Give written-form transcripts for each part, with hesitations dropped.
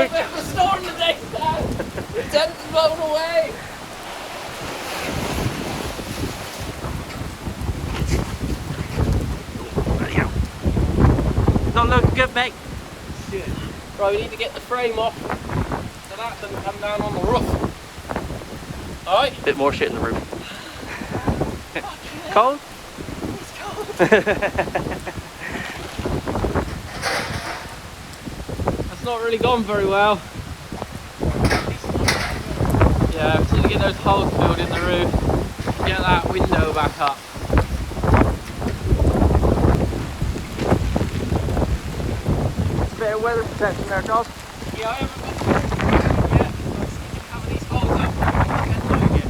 a bit of a storm today, Dad. The tent's blown away. Not looking good, mate. Shit. Right, we need to get the frame off so that doesn't come down on the roof. Alright? Bit more shit in the roof. Cold? It's cold. That's not really gone very well. Yeah, we need to get those holes filled in the roof. Get that window back up. Bit of weather protection there, dog. Yeah, I haven't got the yet. I just need to cover these holes up. I can't do it yet.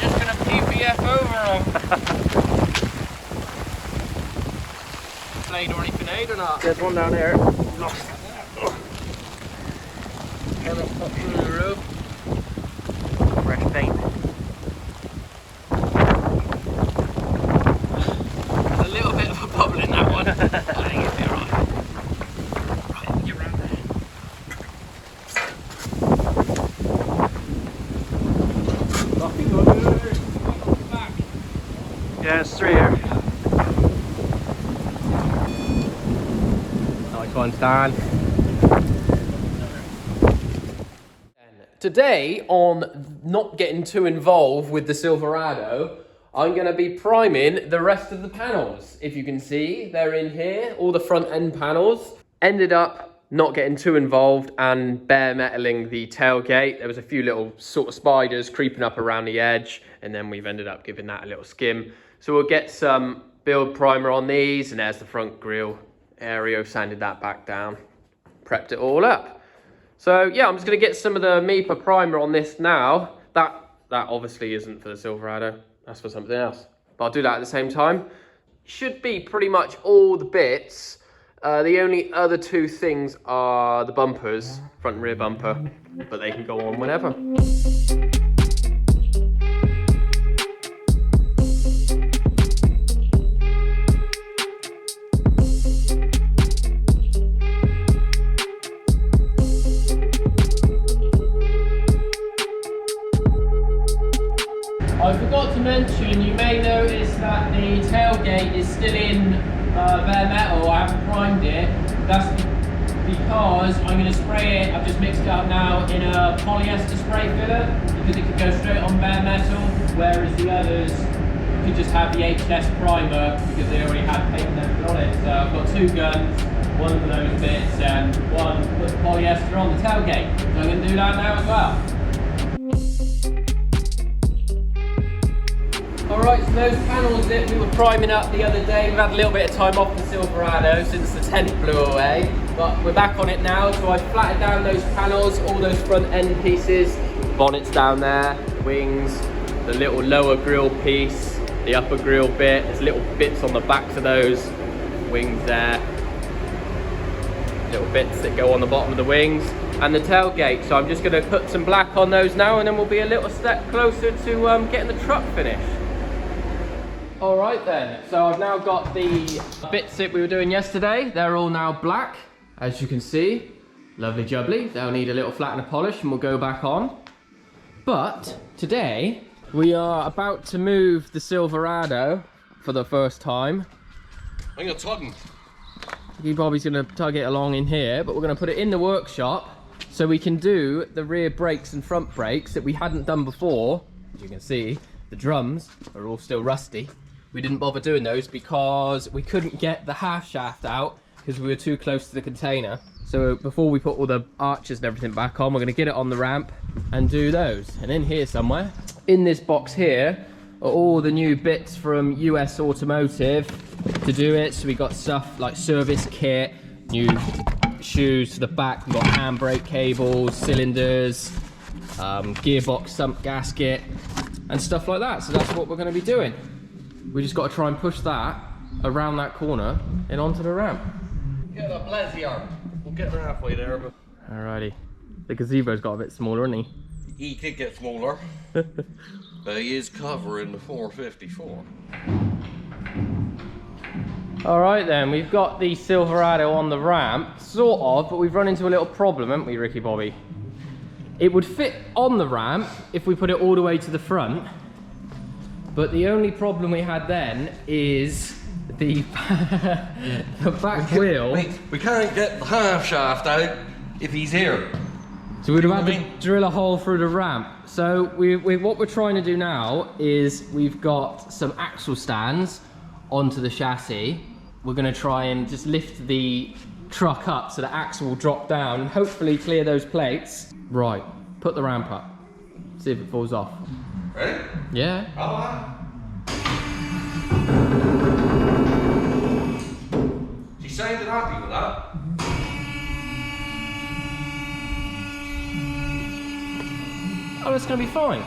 I'm just going to PPF over them. Blade or anything out or not? There's one down there. Lost. Can I pop through the roof? Fresh paint. There's a little bit of a bubble in that one. I think it'll be alright. Right, get round there. Lucky buggers. Back. Yeah, it's 3 here. Nice one, Stan. Today, on not getting too involved with the Silverado, I'm going to be priming the rest of the panels. If you can see, they're in here, all the front end panels. Ended up not getting too involved and bare metaling the tailgate. There was a few little sort of spiders creeping up around the edge, and then we've ended up giving that a little skim. So we'll get some build primer on these, and there's the front grille. Aereo sanded that back down, prepped it all up. So yeah, I'm just going to get some of the MIPA primer on this now. That obviously isn't for the Silverado. That's for something else. But I'll do that at the same time. Should be pretty much all the bits. The only other two things are the bumpers, front and rear bumper, but they can go on whenever. I forgot to mention, you may notice that the tailgate is still in bare metal. I haven't primed it. That's because I'm going to spray it. I've just mixed it up now in a polyester spray filler because it can go straight on bare metal, whereas the others could just have the HS primer because they already had paint and everything on it. So I've got two guns, one for those bits and one put polyester on the tailgate. So I'm going to do that now as well. Alright, so those panels that we were priming up the other day, we've had a little bit of time off the Silverado since the tent blew away, but we're back on it now. So I flattened down those panels, all those front end pieces, bonnets down there, wings, the little lower grille piece, the upper grille bit, there's little bits on the backs of those wings there, little bits that go on the bottom of the wings, and the tailgate. So I'm just going to put some black on those now, and then we'll be a little step closer to getting the truck finished. Alright then, so I've now got the bits that we were doing yesterday. They're all now black, as you can see. Lovely jubbly. They'll need a little flatten and polish and we'll go back on. But today, we are about to move the Silverado for the first time. I'm gonna tug him. Bobby's gonna tug it along in here, but we're gonna put it in the workshop so we can do the rear brakes and front brakes that we hadn't done before. As you can see, the drums are all still rusty. We didn't bother doing those because we couldn't get the half shaft out because we were too close to the container. So before we put all the arches and everything back on, we're going to get it on the ramp and do those. And in here somewhere, in this box here, are all the new bits from US Automotive to do it. So we got stuff like service kit, new shoes to the back, we've got handbrake cables, cylinders, gearbox sump gasket, and stuff like that. So that's what we're going to be doing. We just got to try and push that around that corner and onto the ramp. Get a bless arm. We'll get her halfway there, but Alrighty. The gazebo's got a bit smaller, isn't he? he could get smaller. But he is covering the 454. All right then, we've got the Silverado on the ramp, sort of, but we've run into a little problem, haven't we, Ricky Bobby? It would fit on the ramp if we put it all the way to the front, but the only problem we had then is the, the back wheel. We can't get the half shaft out if he's here. So we'd have had to drill a hole through the ramp. So what we're trying to do now is we've got some axle stands onto the chassis. We're going to try and just lift the truck up so the axle will drop down and hopefully clear those plates. Right, put the ramp up. See if it falls off. Ready? Yeah. She sounded happy with that. Oh, it's going to be fine.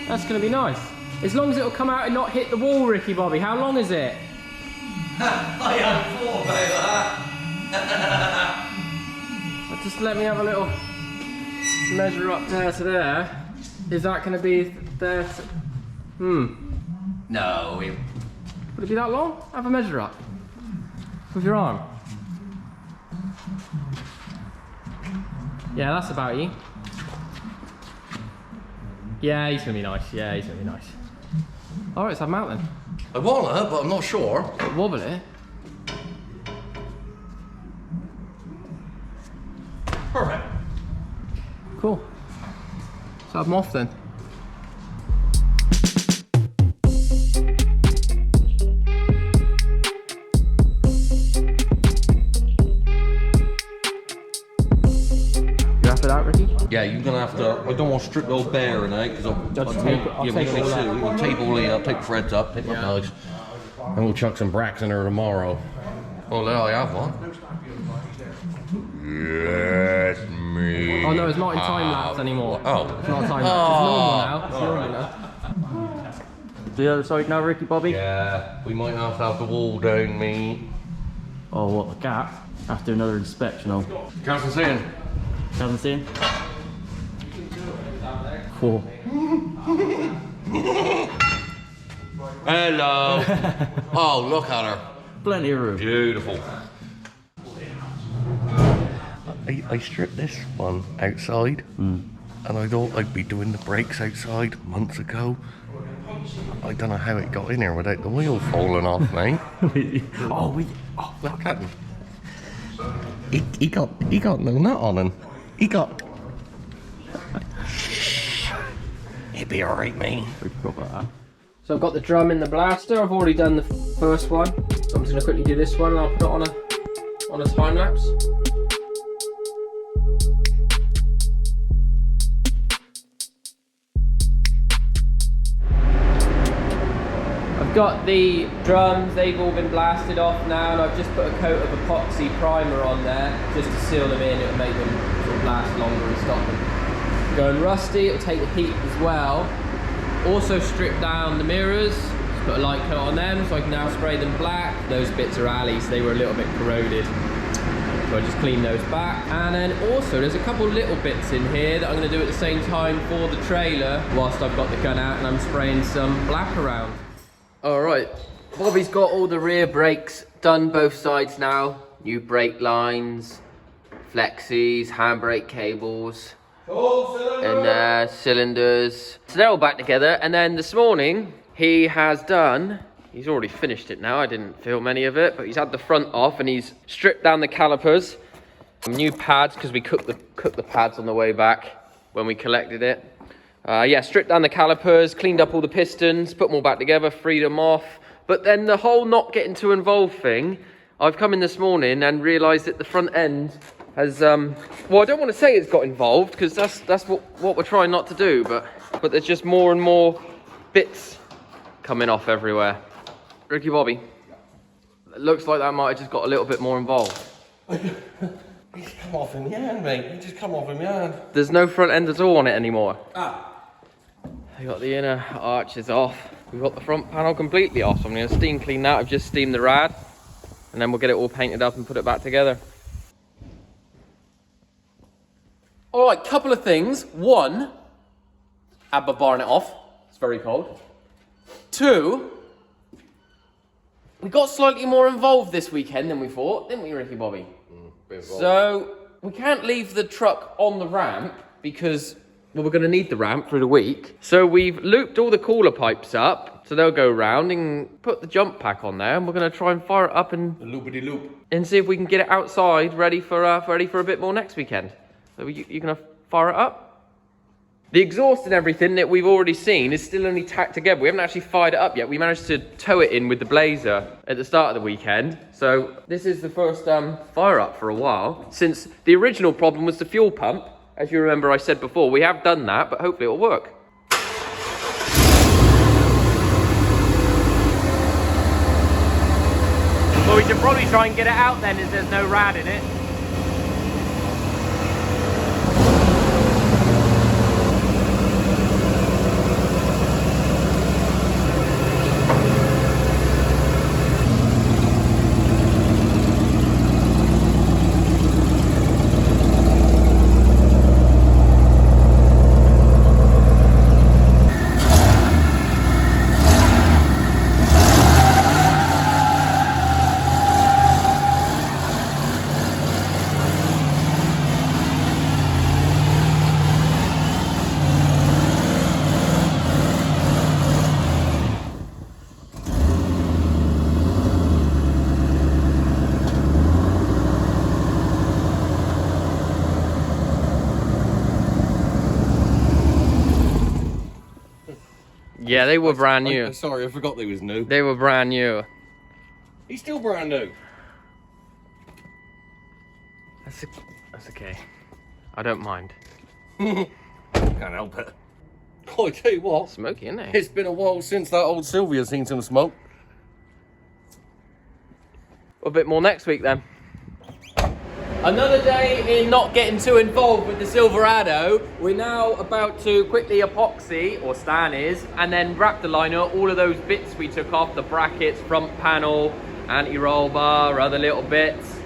That's going to be nice. As long as it'll come out and not hit the wall, Ricky Bobby. How long is it? I hadn't thought about that. Just let me have a little measure up there to there. Is that going to be there? No, Would it be that long? Have a measure up. With your arm. Yeah, that's about you. Yeah, he's going to be nice. Yeah, he's going to be nice. Alright, let's have him out then. I wanna, but I'm not sure. Wobble it. Perfect. Cool. Let's have him off then. You wrap it out, Ricky? Yeah, you're gonna have to. I don't want to strip the old bearing out because I'll take it all out. We'll tape all in, I'll take the threads up, take my pegs, and we'll chuck some bracks in there tomorrow. Oh, there I have one. Yes, me. Oh no, it's not in time lapse anymore. Oh. It's not time lapse. It's normal now. It's normal now. The other side now, Ricky Bobby? Yeah, we might have to have the wall down, me. Oh, what, the gap? After another inspection, oh. Captain saying. Hasn't seen? Cool. Hello. Oh, look at her. Plenty of room. Beautiful. I stripped this one outside, and I thought I'd be doing the brakes outside months ago. I don't know how it got in here without the wheel falling off, mate. Oh, look at him. He got no nut on him. He got. He'll be alright, mate. So I've got the drum in the blaster. I've already done the first one. So I'm just gonna quickly do this one and I'll put it on a time lapse. I've got the drums, they've all been blasted off now, and I've just put a coat of epoxy primer on there just to seal them in. It'll make them sort of last longer and stop them going rusty. It'll take the heat as well. Also strip down the mirrors, just put a light coat on them so I can now spray them black. Those bits are alleys, they were a little bit corroded. So I just clean those back. And then also there's a couple little bits in here that I'm gonna do at the same time for the trailer whilst I've got the gun out and I'm spraying some black around. All right, Bobby's got all the rear brakes done both sides now. New brake lines, flexis, handbrake cables, and cylinders. So they're all back together. And then this morning, he has done, he's already finished it now. I didn't film any of it, but he's had the front off and he's stripped down the calipers. Some new pads, because we cooked the pads on the way back when we collected it. Yeah, stripped down the calipers, cleaned up all the pistons, put them all back together, freed them off. But then the whole not getting too involved thing, I've come in this morning and realised that the front end has, well, I don't want to say it's got involved, because that's what we're trying not to do, but there's just more and more bits coming off everywhere. Ricky Bobby, it looks like that might have just got a little bit more involved. He's come off in the hand, mate. He just come off in the hand. There's no front end at all on it anymore. I got the inner arches off. We've got the front panel completely off. So I'm going to steam clean that. I've just steamed the rad. And then we'll get it all painted up and put it back together. Alright, couple of things. One, add my barnet off. It's very cold. 2, we got slightly more involved this weekend than we thought, didn't we, Ricky Bobby? So we can't leave the truck on the ramp because, well, we're going to need the ramp for the week. So we've looped all the cooler pipes up, so they'll go round, and put the jump pack on there, and we're going to try and fire it up and Loopity-loop. and see if we can get it outside ready for a bit more next weekend. So you going to fire it up? The exhaust and everything that we've already seen is still only tacked together. We haven't actually fired it up yet. We managed to tow it in with the Blazer at the start of the weekend. So this is the first fire up for a while, since the original problem was the fuel pump. As you remember, I said before, we have done that, but hopefully it'll work. Well, we should probably try and get it out then, as there's no rad in it. Yeah, they were brand new. Sorry, I forgot they was new. They were brand new. He's still brand new. That's okay. I don't mind. Can't help it. Oh, I tell you what. Smoky, isn't it? It's been a while since that old Sylvia's seen some smoke. A bit more next week then. Another day in not getting too involved with the Silverado. We're now about to quickly epoxy, or Stan is, and then wrap the liner, all of those bits we took off, the brackets, front panel, anti-roll bar, other little bits.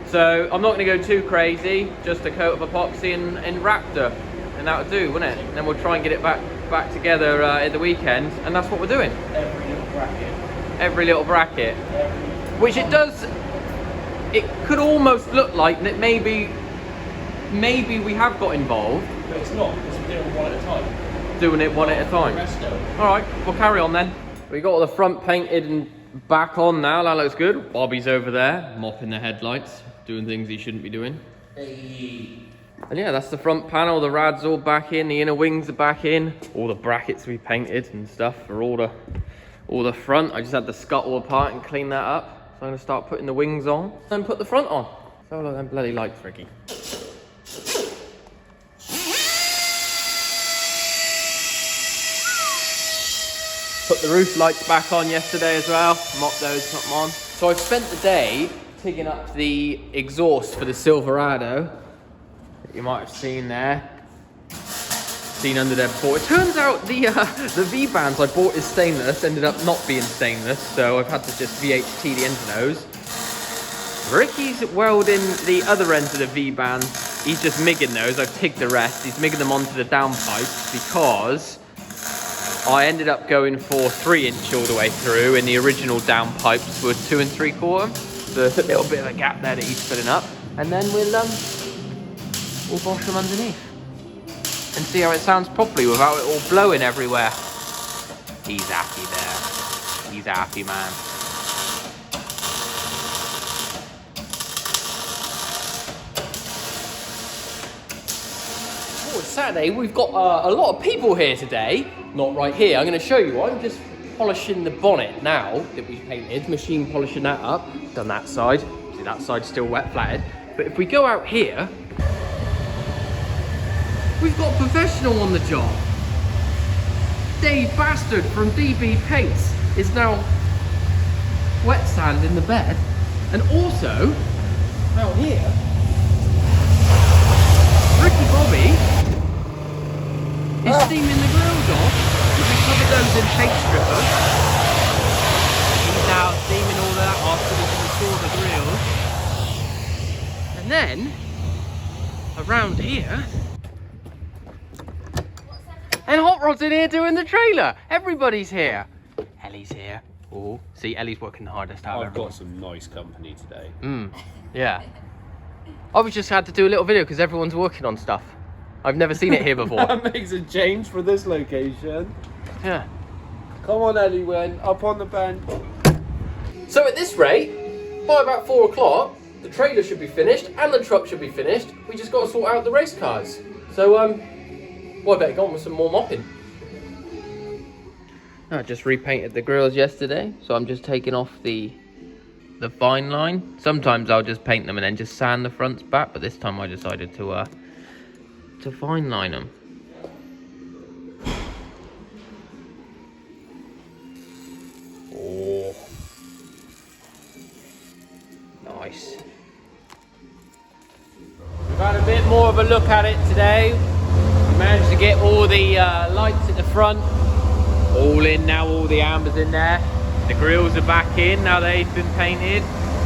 So I'm not going to go too crazy, just a coat of epoxy and Raptor, and that'll do, won't it? And then we'll try and get it back together at the weekend, and that's what we're doing. Every little bracket. Every little bracket. Which it does. It could almost look like that maybe we have got involved. But it's not, because we're doing one at a time. Doing it one at a time. Alright, we'll carry on then. We got all the front painted and back on now, that looks good. Bobby's over there, mopping the headlights, doing things he shouldn't be doing. And yeah, that's the front panel, the rad's all back in, the inner wings are back in. All the brackets we painted and stuff for all the front. I just had the scuttle apart and clean that up. So I'm going to start putting the wings on, then put the front on. So look, them bloody lights, Ricky. Put the roof lights back on yesterday as well. Mop those, put them on. So I've spent the day picking up the exhaust for the Silverado that you might have seen there. Seen under there before. It turns out the V-bands I bought is stainless, ended up not being stainless, so I've had to just VHT the ends of those. Ricky's welding the other ends of the V-bands. He's just MIGging those. I've tigged the rest. He's MIGging them onto the downpipes because I ended up going for 3-inch all the way through, and the original downpipes were 2 3/4. So there's a little bit of a gap there that he's filling up, and then we'll wash them underneath and see how it sounds properly without it all blowing everywhere. He's happy there. He's a happy man. Oh, it's Saturday. We've got a lot of people here today. Not right here. I'm going to show you. I'm just polishing the bonnet now that we painted. Machine polishing that up. Done that side. See, that side's still wet flatted. But if we go out here, we've got a professional on the job. Dave Bastard from DB Paints is now wet sanding the bed. And also, out here, Ricky Bobby is steaming the grills off. We covered those in paint stripper. He's now steaming all of that off so we can restore the grills. And then, around here, and Hot Rod's in here doing the trailer. Everybody's here. Ellie's here. Oh, see, Ellie's working the hardest out of I've everyone. got some nice company today. Yeah. I've just had to do a little video because everyone's working on stuff. I've never seen it here before. That makes a change for this location. Yeah. Come on, Ellie, Wen, up on the bench. So at this rate, by about 4 o'clock, the trailer should be finished and the truck should be finished. We just got to sort out the race cars. So, well, I better go on with some more mopping. I just repainted the grills yesterday, so I'm just taking off the fine line. Sometimes I'll just paint them and then just sand the fronts back, but this time I decided to fine line them. Oh, nice. We've had a bit more of a look at it today. We managed to get all the lights at the front all in now, all the ambers in there. The grills are back in now they've been painted.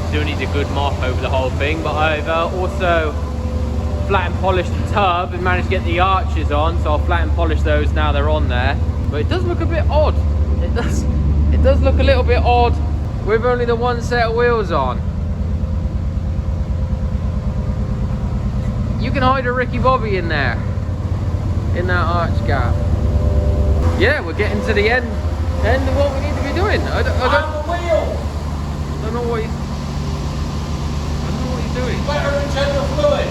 Still needs a good mop over the whole thing, but I've also flat and polished the tub and managed to get the arches on, so I'll flat and polish those now they're on there. But it does look a bit odd. It does look a little bit odd with only the one set of wheels on. You can hide a Ricky Bobby in there, in that arch gap. Yeah, we're getting to the end of what we need to be doing. I don't know what he's doing. Better than gender fluid.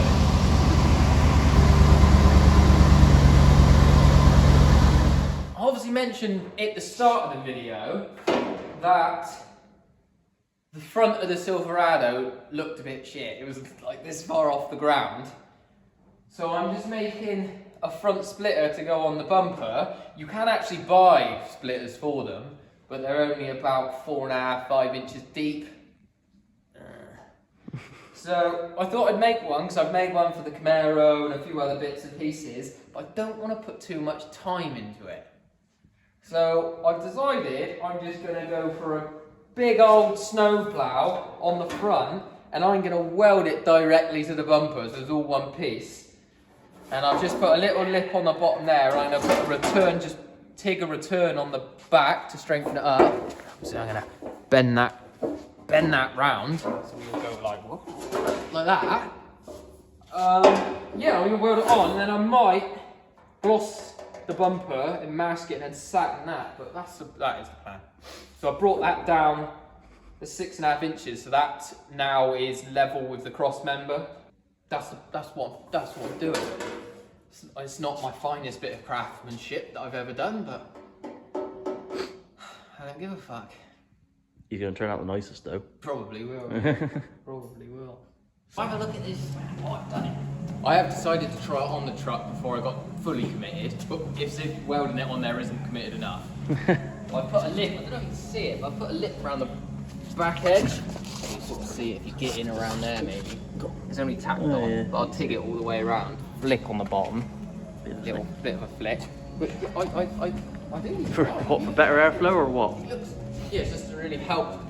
I obviously mentioned at the start of the video that the front of the Silverado looked a bit shit. It was like this far off the ground. So I'm just making a front splitter to go on the bumper. You can actually buy splitters for them, but they're only about 4.5, 5 inches deep. So I thought I'd make one, because I've made one for the Camaro and a few other bits and pieces, but I don't want to put too much time into it. So I've decided I'm just going to go for a big old snowplow on the front, and I'm going to weld it directly to the bumper, so it's all one piece. And I've just put a little lip on the bottom there, and I'm going to put a return, just TIG a return on the back to strengthen it up. So I'm going to bend that round, so we'll go like that. Yeah, I'm going to weld it on, and then I might gloss the bumper and mask it and then satin that, but that is the plan. So I brought that down to 6.5 inches, so that now is level with the cross member. That's what I'm doing. It's not my finest bit of craftsmanship that I've ever done, but I don't give a fuck. You're going to turn out the nicest though. Probably will. Probably will. Have a look at this. Oh, I've done it. I have decided to try it on the truck before I got fully committed, but if welding it on there isn't committed enough. I put a lip, I don't know if you can see it, but I put a lip around the back edge. You can sort of see it if you get in around there maybe. It's only tacked on, yeah. But I'll TIG it all the way around. Flick on the bottom. Little bit of a flick. But I do. For what, for better airflow or what? Yeah, it's just to really help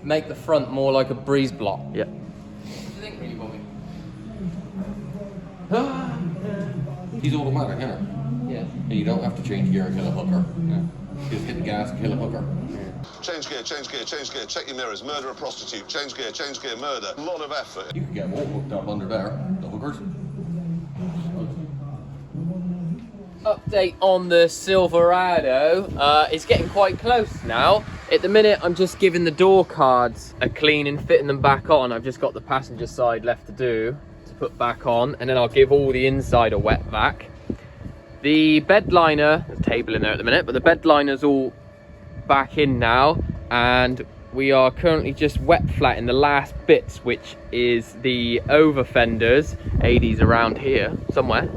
make the front more like a breeze block. Yeah. What do you think, really, Bobby? He's automatic, isn't Yeah. he? You don't have to change gear and kill a hooker. Yeah. Just hit the gas and kill a hooker. Change gear, check your mirrors, murder a prostitute, change gear, murder. A lot of effort. You can get them all hooked up under there, the hookers. Update on the Silverado. It's getting quite close now. At the minute, I'm just giving the door cards a clean and fitting them back on. I've just got the passenger side left to do, to put back on, and then I'll give all the inside a wet vac. The bed liner, there's a table in there at the minute, but the bed liner's all back in now, and we are currently just wet flatting the last bits, which is the over fenders. AD's around here somewhere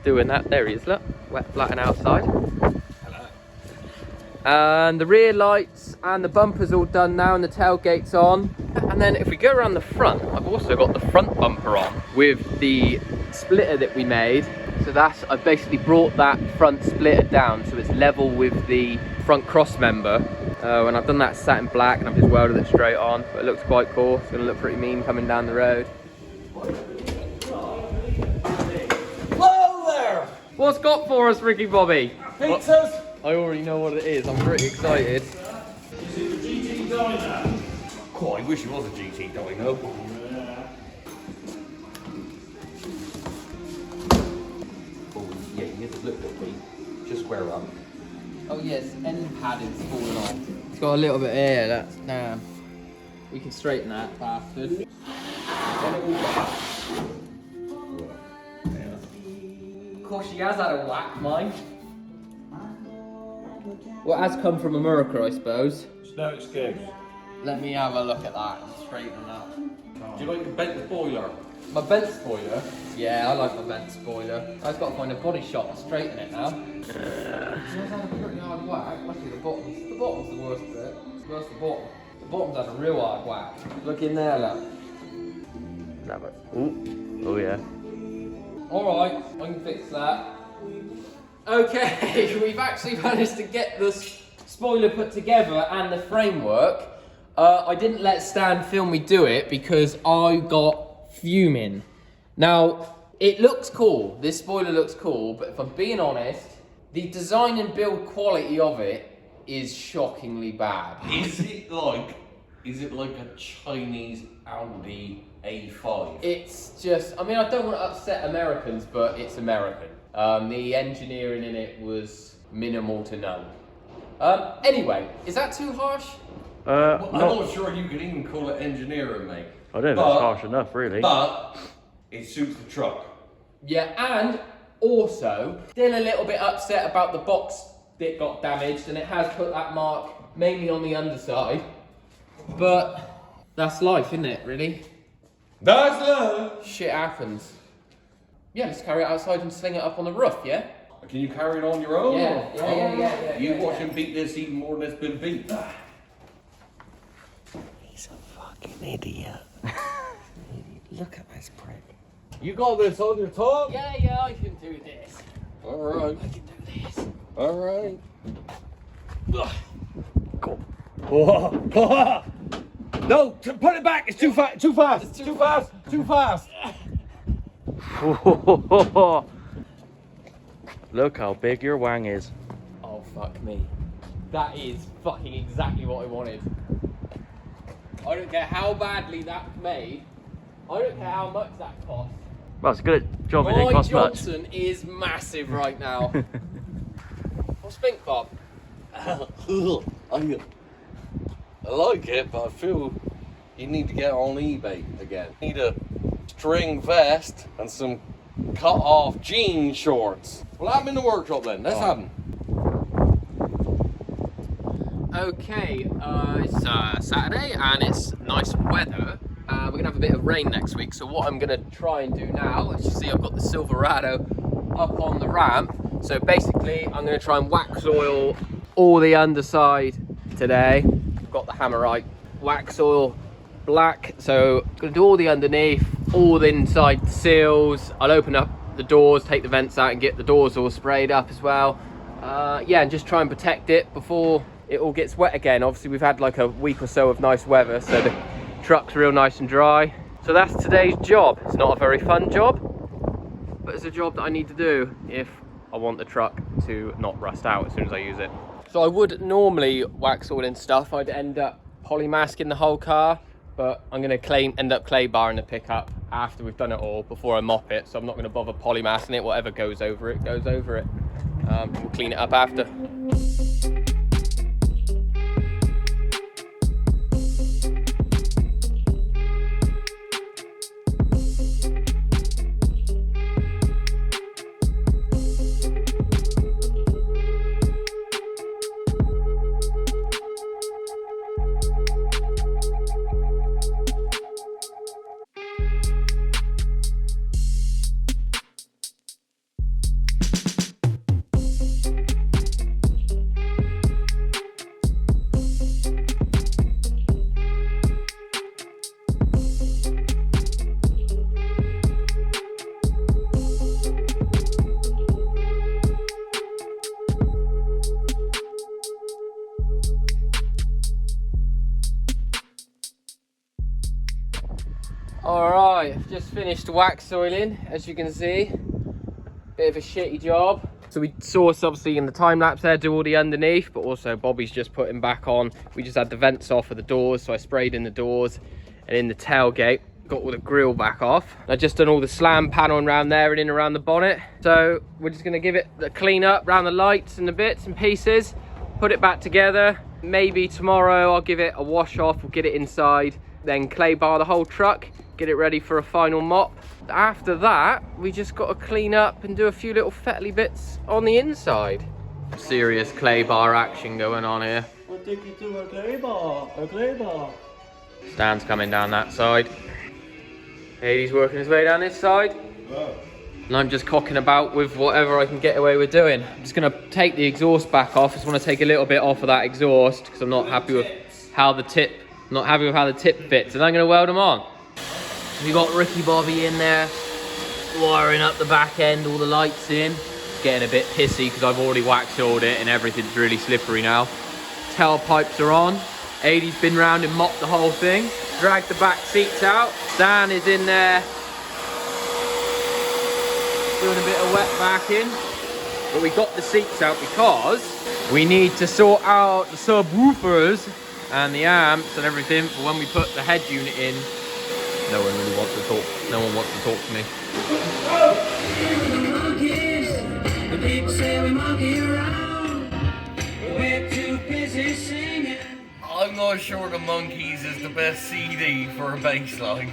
doing that. There he is, look, wet flatting outside. Hello. And the rear lights and the bumper's all done now, and the tailgate's on. And then if we go around the front, I've also got the front bumper on with the splitter that we made. So I've basically brought that front splitter down so it's level with the front cross member. And I've done that satin black, and I've just welded it straight on. But it looks quite cool. It's gonna look pretty mean coming down the road. Hello there! What's got for us, Ricky Bobby? Pizzas! I already know what it is. I'm pretty excited. Is it the GT Dyno? God, I wish it was a GT dyno. Oh, yeah, you get to look at me. Just square up. Oh, yes, end padding's falling off. It's got a little bit here, that's damn. We can straighten that bastard. Of course, she has had a whack, mine. Well, it has come from America, I suppose. It's no excuse. Let me have a look at that and straighten that. Do you like the bent spoiler? My bent spoiler? Yeah, I like my bent spoiler. I've got to find a body shot to straighten it now. It's had a pretty hard whack. Luckily the bottom's the worst bit. Where's the bottom? The bottom's had a real hard whack. Look in there, look. Love it. Ooh. Oh yeah. Alright, I can fix that. Okay, we've actually managed to get the spoiler put together and the framework. I didn't let Stan film me do it because I got fuming. Now, it looks cool, this spoiler looks cool, but if I'm being honest, the design and build quality of it is shockingly bad. Is it like a Chinese Audi A5? It's just, I mean, I don't want to upset Americans, but it's American. The engineering in it was minimal to none. Anyway, is that too harsh? Well, I'm not sure you could even call it engineering, mate. I don't know if it's harsh enough, really. But it suits the truck. Yeah, and also, still a little bit upset about the box that got damaged, and it has put that mark mainly on the underside. But that's life, isn't it, really? That's love. Shit happens. Yeah, let's carry it outside and sling it up on the roof, yeah? Can you carry it on your own? Yeah. You watch him beat this even more than it's been beat. He's a fucking idiot. Look at this prick. You got this on your tongue? Yeah, I can do this. Alright. I can do this. Alright. No, put it back. It's too fast. Too fast. Too fast. Too fast. Look how big your wang is. Oh, fuck me. That is fucking exactly what I wanted. I don't care how badly that's made. I don't care how much that costs. Well, it's a good job it didn't Roy cost Johnson is massive right now. What's think, Bob? I like it, but I feel you need to get on eBay again. You need a string vest and some cut off jean shorts. Well, have them in the workshop then. Let's have them. Okay, it's Saturday and it's nice weather. We're gonna have a bit of rain next week, so what I'm gonna try and do now, as you see, I've got the Silverado up on the ramp. So basically, I'm gonna try and wax oil all the underside today. I've got the Hammerite wax oil black, so I'm gonna do all the underneath, all the inside seals. I'll open up the doors, take the vents out and get the doors all sprayed up as well. Yeah, and just try and protect it before it all gets wet again. Obviously we've had like a week or so of nice weather, so the truck's real nice and dry. So that's today's job. It's not a very fun job, but it's a job that I need to do if I want the truck to not rust out as soon as I use it. So I would normally wax all in stuff. I'd end up polymasking the whole car, but I'm gonna end up clay barring the pickup after we've done it all before I mop it. So I'm not gonna bother polymasking it. Whatever goes over it, goes over it. We'll clean it up after. Alright, I've just finished wax oiling, as you can see. Bit of a shitty job. So we saw us obviously in the time lapse there do all the underneath, but also Bobby's just putting back on. We just had the vents off of the doors, so I sprayed in the doors and in the tailgate. Got all the grill back off. I just done all the slam paneling around there and in around the bonnet. So we're just gonna give it a clean up around the lights and the bits and pieces, put it back together. Maybe tomorrow I'll give it a wash off, we'll get it inside, then clay bar the whole truck, get it ready for a final mop. After that, we just got to clean up and do a few little fettly bits on the inside. Serious clay bar action going on here. We'll take you to a clay bar, a clay bar. Stan's coming down that side. Haley's working his way down this side. And I'm just cocking about with whatever I can get away with doing. I'm just gonna take the exhaust back off. I just wanna take a little bit off of that exhaust because I'm not happy with how the tip fits, and I'm gonna weld them on. We got Ricky Bobby in there, wiring up the back end, all the lights in. Getting a bit pissy because I've already wax sealed it and everything's really slippery now. Tailpipes are on. Aidy's been round and mopped the whole thing. Dragged the back seats out. Dan is in there doing a bit of wet backing. But we got the seats out because we need to sort out the subwoofers and the amps and everything for when we put the head unit in. No one really wants to talk. No one wants to talk to me. I'm not sure the Monkeys is the best CD for a bass line.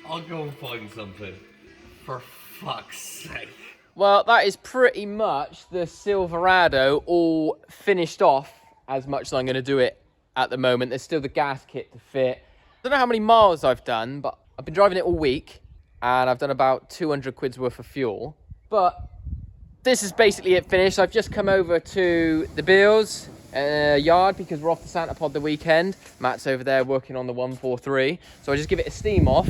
I'll go and find something. For fuck's sake. Well, that is pretty much the Silverado all finished off as much as I'm going to do it at the moment. There's still the gas kit to fit. I don't know how many miles I've done, but I've been driving it all week and I've done about 200 quid's worth of fuel. But this is basically it finished. I've just come over to the Beals yard because we're off to Santa Pod the weekend. Matt's over there working on the 143. So I just give it a steam off,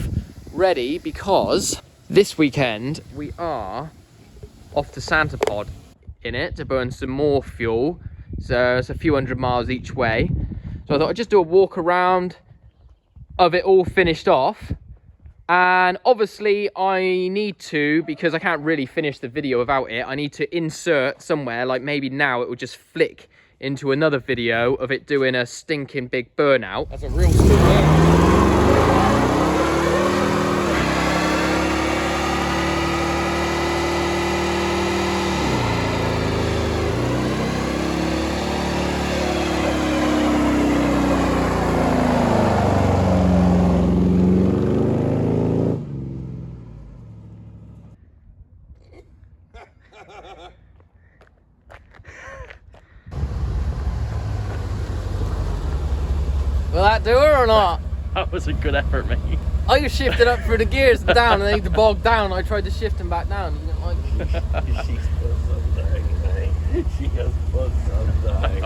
ready, because this weekend we are off to Santa Pod in it to burn some more fuel. So it's a few hundred miles each way. So I thought I'd just do a walk around of it all finished off. And obviously I need to, because I can't really finish the video without it, I need to insert somewhere, like maybe now it will just flick into another video of it doing a stinking big burnout. That's a real stink. Will that do it or not? That was a good effort, mate. I just shifted up through the gears and down, and then to bog down. I tried to shift them back down. You didn't like it. She's put something, mate. She has put something.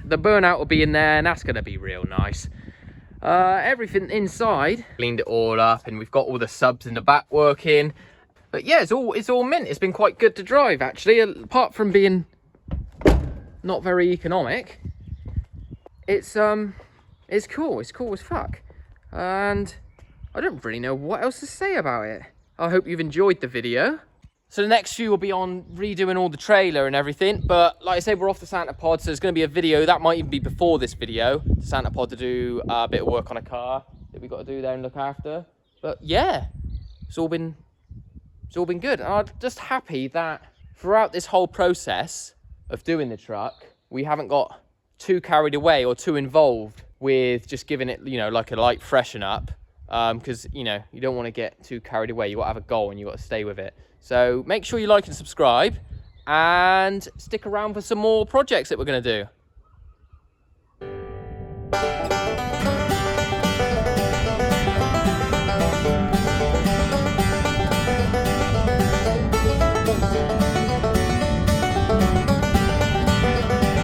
The burnout will be in there, and that's going to be real nice. Everything inside, cleaned it all up, and we've got all the subs in the back working. But yeah, it's all mint. It's been quite good to drive, actually, apart from being not very economic. It's cool. It's cool as fuck. And I don't really know what else to say about it. I hope you've enjoyed the video. So the next few will be on redoing all the trailer and everything. But like I said, we're off to Santa Pod, so there's going to be a video. That might even be before this video. To Santa Pod to do a bit of work on a car that we got to do there and look after. But yeah, it's all been good. And I'm just happy that throughout this whole process of doing the truck, we haven't got too carried away or too involved with just giving it, you know, like a light freshen up, because you know, you don't want to get too carried away. You got to have a goal and you got to stay with it. So make sure you like and subscribe and stick around for some more projects that we're going to do.